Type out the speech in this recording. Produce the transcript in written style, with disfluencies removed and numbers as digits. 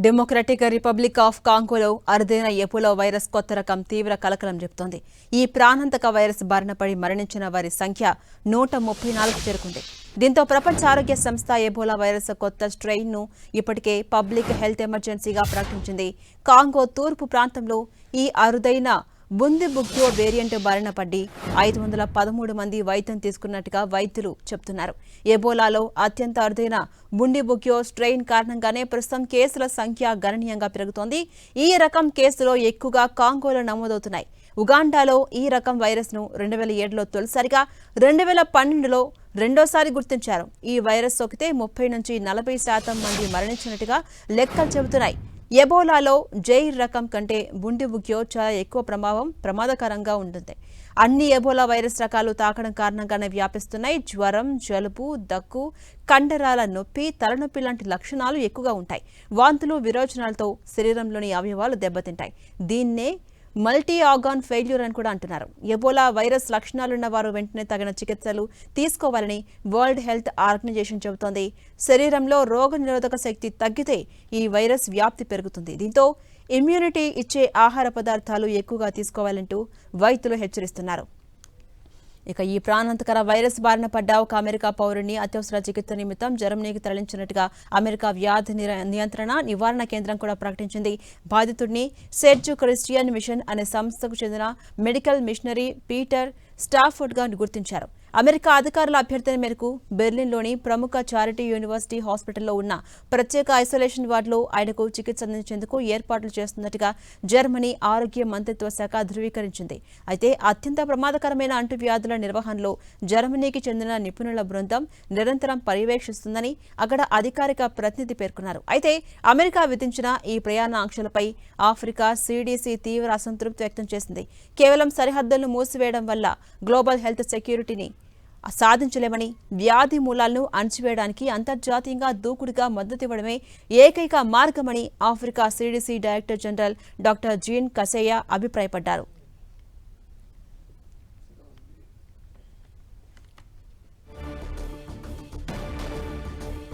Democratic republic of కాంగోలో అరుదైన Ebola virus కొత్త రకం తీవ్ర కలకలం చెబుతోంది. ఈ ప్రాణాంతక వైరస్ బారిన పడి మరణించిన వారి సంఖ్య 134కు చేరుకుంది. దీంతో ప్రపంచ ఆరోగ్య సంస్థ ఎబోలా వైరస్ కొత్త స్ట్రెయిన్ను ఇప్పటికే పబ్లిక్ హెల్త్ ఎమర్జెన్సీగా ప్రకటించింది. కాంగో తూర్పు ప్రాంతంలో ఈ అరుదైన బుందిబుగ్యో వేరియంట్ బారిన పడి 513 మంది వైద్యం తీసుకున్నట్టుగా వైద్యులు చెబుతున్నారు. ఎబోలాలో అత్యంత అరుదైన బుండిబుగ్యో స్ట్రెయిన్ కారణంగానే ప్రస్తుతం కేసుల సంఖ్య గణనీయంగా పెరుగుతోంది. ఈ రకం కేసులో ఎక్కువగా కాంగోలో నమోదవుతున్నాయి. ఉగాండాలో ఈ రకం వైరస్ను 2007లో తొలిసారిగా, 2012లో రెండోసారి గుర్తించారు. ఈ వైరస్ సోకితే 30 నుంచి 40% మంది మరణించినట్టుగా లెక్కలు చెబుతున్నాయి. ఎబోలాలో జైర్ రకం కంటే బుండిబుగ్యో చాలా ఎక్కువ ప్రమాదకరంగా ఉంటుంది. అన్ని ఎబోలా వైరస్ రకాలు తాకడం కారణంగానే వ్యాపిస్తున్నాయి. జ్వరం, జలుబు, దగ్గు, కండరాల నొప్పి, తలనొప్పి లాంటి లక్షణాలు ఎక్కువగా ఉంటాయి. వాంతులు, విరోచనాలతో శరీరంలోని అవయవాలు దెబ్బతింటాయి. దీన్నే మల్టీ ఆర్గాన్ ఫెయిల్యూర్ అని కూడా అంటున్నారు. ఎబోలా వైరస్ లక్షణాలున్న వారు వెంటనే తగిన చికిత్సలు తీసుకోవాలని వరల్డ్ హెల్త్ ఆర్గనైజేషన్ చెబుతోంది. శరీరంలో రోగనిరోధక శక్తి తగ్గితే ఈ వైరస్ వ్యాప్తి పెరుగుతుంది. దీంతో ఇమ్యూనిటీ ఇచ్చే ఆహార పదార్థాలు ఎక్కువగా తీసుకోవాలంటూ వైద్యులు హెచ్చరిస్తున్నారు. ఇక ఈ ప్రాణాంతకర వైరస్ బారిన పడ్డ ఒక అమెరికా పౌరుడిని అత్యవసర చికిత్స నిమిత్తం జర్మనీకి తరలించినట్టుగా అమెరికా వ్యాధి నియంత్రణ నివారణ కేంద్రం కూడా ప్రకటించింది. బాధితుడిని సెర్జు క్రిస్టియన్ మిషన్ అనే సంస్థకు చెందిన మెడికల్ మిషనరీ పీటర్ స్టాఫోర్డ్గా గుర్తించారు. అమెరికా అధికారుల అభ్యర్థన మేరకు బెర్లిన్లోని ప్రముఖ చారిటీ యూనివర్సిటీ హాస్పిటల్లో ఉన్న ప్రత్యేక ఐసోలేషన్ వార్డులో ఆయనకు చికిత్స అందించేందుకు ఏర్పాట్లు చేస్తున్నట్టుగా జర్మనీ ఆరోగ్య మంత్రిత్వ శాఖ ధృవీకరించింది. అయితే అత్యంత ప్రమాదకరమైన అంటువ్యాధుల నిర్వహణలో జర్మనీకి చెందిన నిపుణుల బృందం నిరంతరం పర్యవేక్షిస్తుందని అక్కడ అధికారిక ప్రతినిధి పేర్కొన్నారు. అయితే అమెరికా విధించిన ఈ ప్రయాణ ఆంక్షలపై ఆఫ్రికా CDC తీవ్ర అసంతృప్తి వ్యక్తం చేసింది. కేవలం సరిహద్దులను మూసివేయడం వల్ల గ్లోబల్ హెల్త్ సెక్యూరిటీని సాధించలేమని, వ్యాధి మూలాలను అణచివేయడానికి అంతర్జాతీయంగా దూకుడుగా మద్దతివ్వడమే ఏకైక మార్గమని Africa CDC director general doctor Jean Kaseya అభిప్రాయపడ్డారు.